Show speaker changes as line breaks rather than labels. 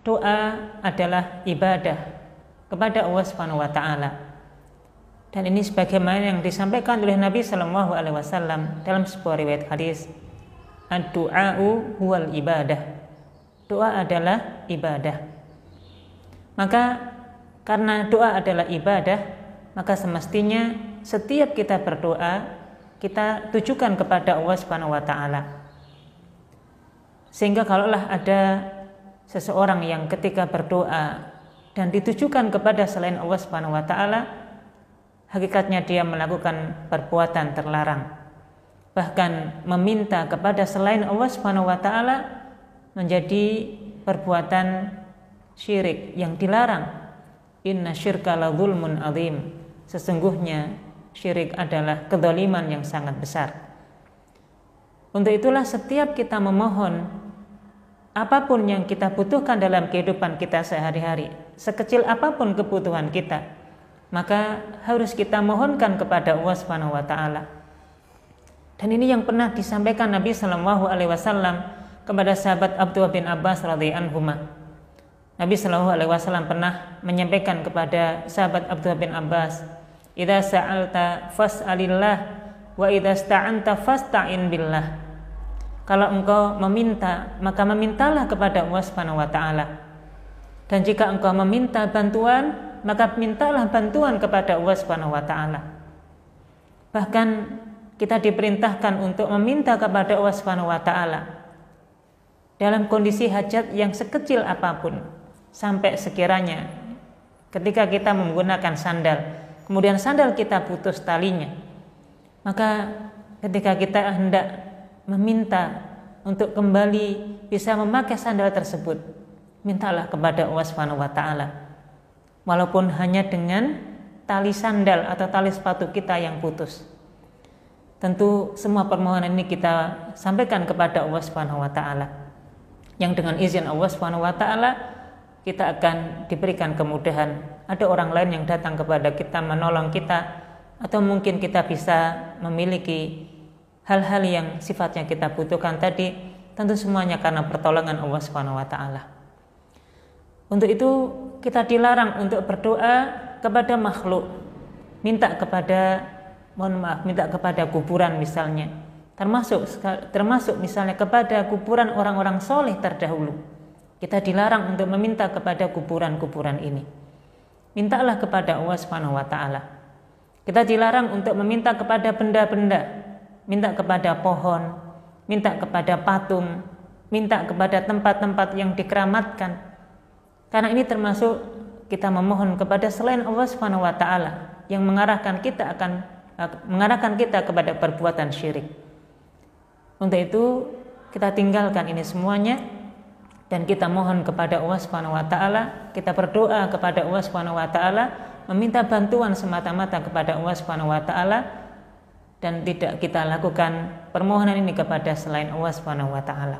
doa adalah ibadah kepada Allah Subhanahu wa taala. Dan ini sebagaimana yang disampaikan oleh Nabi sallallahu alaihi wasallam dalam sebuah riwayat hadis, ad-du'a'u huwal ibadah. Doa adalah ibadah. Maka karena doa adalah ibadah, maka semestinya setiap kita berdoa, kita tujukan kepada Allah Subhanahu wa taala. Sehingga kalaulah ada seseorang yang ketika berdoa dan ditujukan kepada selain Allah Subhanahu wa taala, hakikatnya dia melakukan perbuatan terlarang. Bahkan meminta kepada selain Allah Subhanahu wa taala menjadi perbuatan syirik yang dilarang. Inna syirka la dzulmun adzim. Sesungguhnya syirik adalah kezaliman yang sangat besar. Untuk itulah setiap kita memohon apapun yang kita butuhkan dalam kehidupan kita sehari-hari, sekecil apapun kebutuhan kita, maka harus kita mohonkan kepada Allah Subhanahu wa taala. Dan ini yang pernah disampaikan Nabi sallallahu alaihi wasallam kepada sahabat Abdullah bin Abbas radhiyallahu anhu. Nabi sallallahu alaihi wasallam pernah menyampaikan kepada sahabat Abdullah bin Abbas, "Idza sa'alta fas'alillah wa idza sta'anta fasta'in billah." Kalau engkau meminta, maka memintalah kepada Allah Subhanahu wa taala. Dan jika engkau meminta bantuan, maka mintalah bantuan kepada Allah Subhanahu wa taala. Bahkan kita diperintahkan untuk meminta kepada Allah Subhanahu wa taala dalam kondisi hajat yang sekecil apapun. Sampai sekiranya ketika kita menggunakan sandal, kemudian sandal kita putus talinya, maka ketika kita hendak meminta untuk kembali bisa memakai sandal tersebut, mintalah kepada Allah Subhanahu wa taala. Walaupun hanya dengan tali sandal atau tali sepatu kita yang putus. Tentu semua permohonan ini kita sampaikan kepada Allah Subhanahu wa taala. Yang dengan izin Allah Subhanahu wa taala kita akan diberikan kemudahan. Ada orang lain yang datang kepada kita menolong kita, atau mungkin kita bisa memiliki hal-hal yang sifatnya kita butuhkan tadi, tentu semuanya karena pertolongan Allah Subhanahu wa taala. Untuk itu kita dilarang untuk berdoa kepada makhluk, minta kepada kuburan misalnya, termasuk misalnya kepada kuburan orang-orang soleh terdahulu. Kita dilarang untuk meminta kepada kuburan-kuburan ini. Mintalah kepada Allah Subhanahu wa taala. Kita dilarang untuk meminta kepada benda-benda, minta kepada pohon, minta kepada patung, minta kepada tempat-tempat yang dikeramatkan. Karena ini termasuk kita memohon kepada selain Allah Subhanahu wa taala yang mengarahkan kita kepada perbuatan syirik. Untuk itu kita tinggalkan ini semuanya dan kita mohon kepada Allah Subhanahu wa taala, kita berdoa kepada Allah Subhanahu wa taala, meminta bantuan semata-mata kepada Allah Subhanahu wa taala, dan tidak kita lakukan permohonan ini kepada selain Allah Subhanahu wa taala.